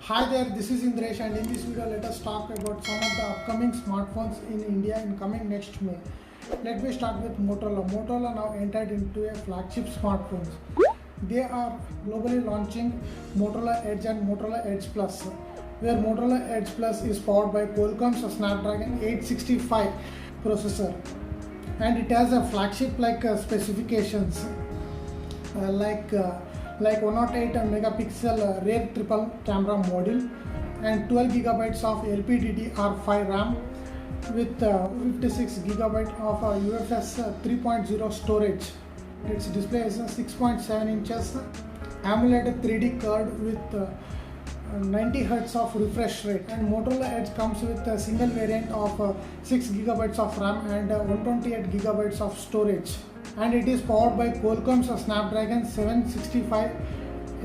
Hi there, this is Indresh, and in this video let us talk about some of the upcoming smartphones in India in coming next May. Let me start with Motorola. Motorola now entered into a flagship smartphones. They are globally launching Motorola Edge and Motorola Edge Plus, where Motorola Edge Plus is powered by Qualcomm's Snapdragon 865 processor, and it has a flagship specifications like 108 megapixel rear triple camera module and 12 gigabytes of LPDDR5 RAM with 56 gigabyte of UFS 3.0 storage. Its display is 6.7 inches AMOLED 3D curved with 90 Hz of refresh rate, and Motorola Edge comes with a single variant of 6 gigabytes of RAM and 128 gigabytes of storage, and it is powered by Qualcomm's Snapdragon 765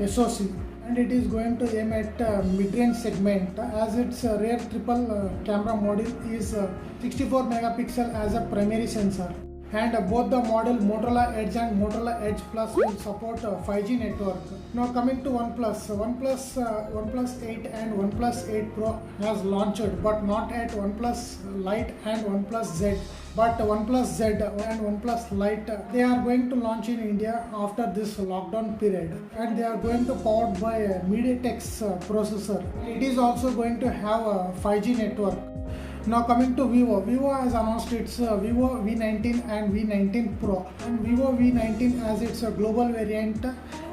SoC, and it is going to aim at mid-range segment as its rear triple camera module is 64 megapixel as a primary sensor, and both the model Motorola Edge and Motorola Edge Plus will support 5G network. Now coming to OnePlus 8 and OnePlus 8 Pro has launched, but not at OnePlus Lite and OnePlus Z. But OnePlus Z and OnePlus Lite, they are going to launch in India after this lockdown period, and they are going to powered by a MediaTek's processor. It is also going to have a 5G network. Now coming to Vivo. Vivo has announced its Vivo V19 and V19 Pro, and Vivo V19 as its global variant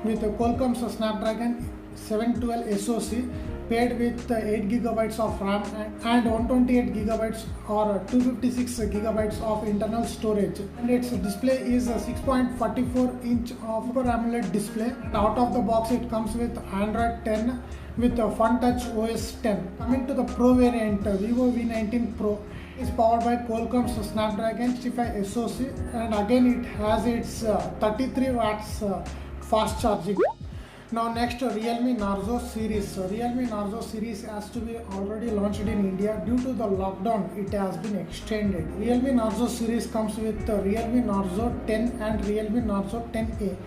with Qualcomm's Snapdragon 712 SoC paired with 8 gigabytes of RAM and 128 gigabytes or 256 gigabytes of internal storage, and its display is a 6.44 inch of Super AMOLED display. Out of the box it comes with Android 10 with a Fun Touch OS 10. Coming to the Pro variant, Vivo V19 Pro is powered by Qualcomm's Snapdragon 65 SoC, and again it has its 33 watts fast charging. Now next, Realme Narzo series. Realme Narzo series has to be already launched in India. Due to the lockdown, it has been extended. Realme Narzo series comes with Realme Narzo 10 and Realme Narzo 10A,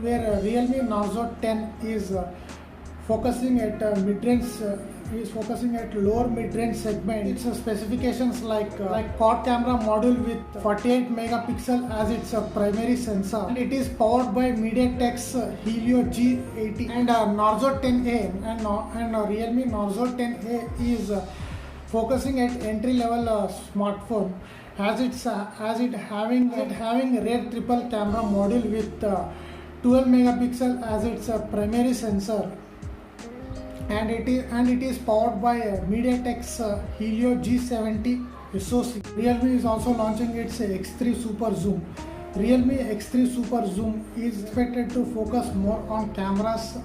where Realme Narzo 10 is focusing at mid-range, is focusing at lower mid-range segment. Its specifications like quad camera module with 48 megapixel as its primary sensor, and it is powered by MediaTek's Helio G80, and Narzo 10A and Realme Narzo 10A is focusing at entry-level smartphone as it having rear triple camera module with 12 megapixel as its primary sensor, and it is powered by MediaTek's Helio G70 SoC. Realme is also launching its X3 Super Zoom. Realme X3 Super Zoom is expected to focus more on cameras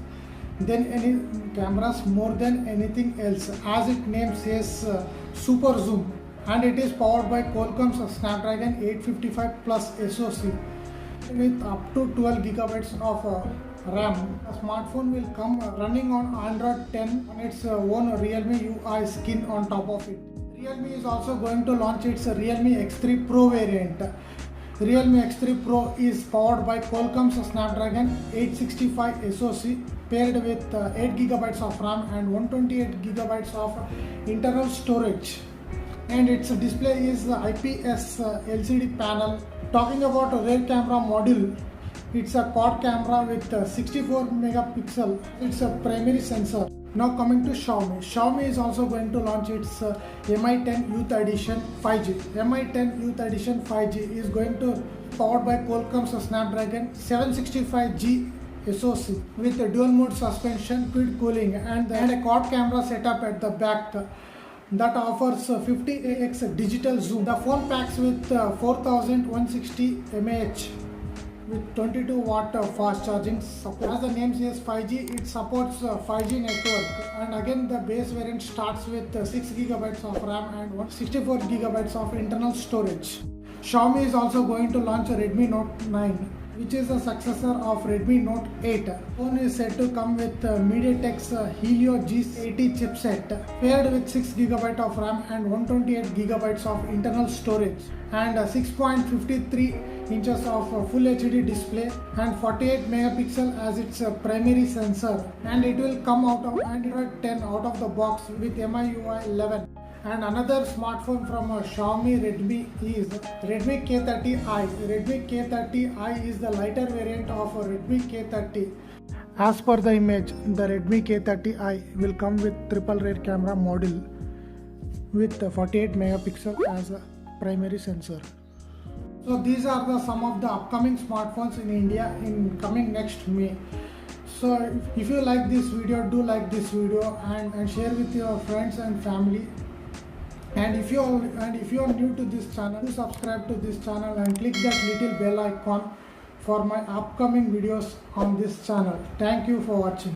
more than anything else, as its name says Super Zoom, and it is powered by Qualcomm's Snapdragon 855 Plus SoC with up to 12 gigabytes of RAM. The smartphone will come running on Android 10 on its own Realme UI skin on top of it. Realme is also going to launch its Realme X3 Pro variant. Realme X3 Pro is powered by Qualcomm's Snapdragon 865 SoC paired with 8 gigabytes of RAM and 128 gigabytes of internal storage, and its display is IPS LCD panel. Talking about a rear camera module, it's a quad camera with 64 megapixel. It's a primary sensor. Now coming to Xiaomi. Xiaomi is also going to launch its Mi 10 Youth Edition 5G. Mi 10 Youth Edition 5G is going to powered by Qualcomm's Snapdragon 765G SoC with a dual mode suspension, fluid cooling, and a quad camera setup at the back that offers 50x digital zoom. The phone packs with 4160 mAh with 22 watt fast charging support. As the name says 5G, it supports 5G network, and again the base variant starts with 6 gigabytes of RAM and 164 gigabytes of internal storage. Xiaomi is also going to launch a Redmi Note 9, which is a successor of Redmi Note 8. The phone is said to come with MediaTek's Helio G80 chipset paired with 6 GB of RAM and 128 GB of internal storage, and 6.53 inches of full HD display and 48 megapixel as its primary sensor, and it will come out of Android 10 out of the box with MIUI 11. And another smartphone from Xiaomi Redmi is Redmi K30i. Redmi K30i is the lighter variant of Redmi K30. As per the image, the Redmi K30i will come with triple rear camera module with 48 megapixel as a primary sensor. So these are some of the upcoming smartphones in India in coming next May. So if you like this video, do like this video and share with your friends and family. And if you are new to this channel, do subscribe to this channel and click that little bell icon for my upcoming videos on this channel. Thank you for watching.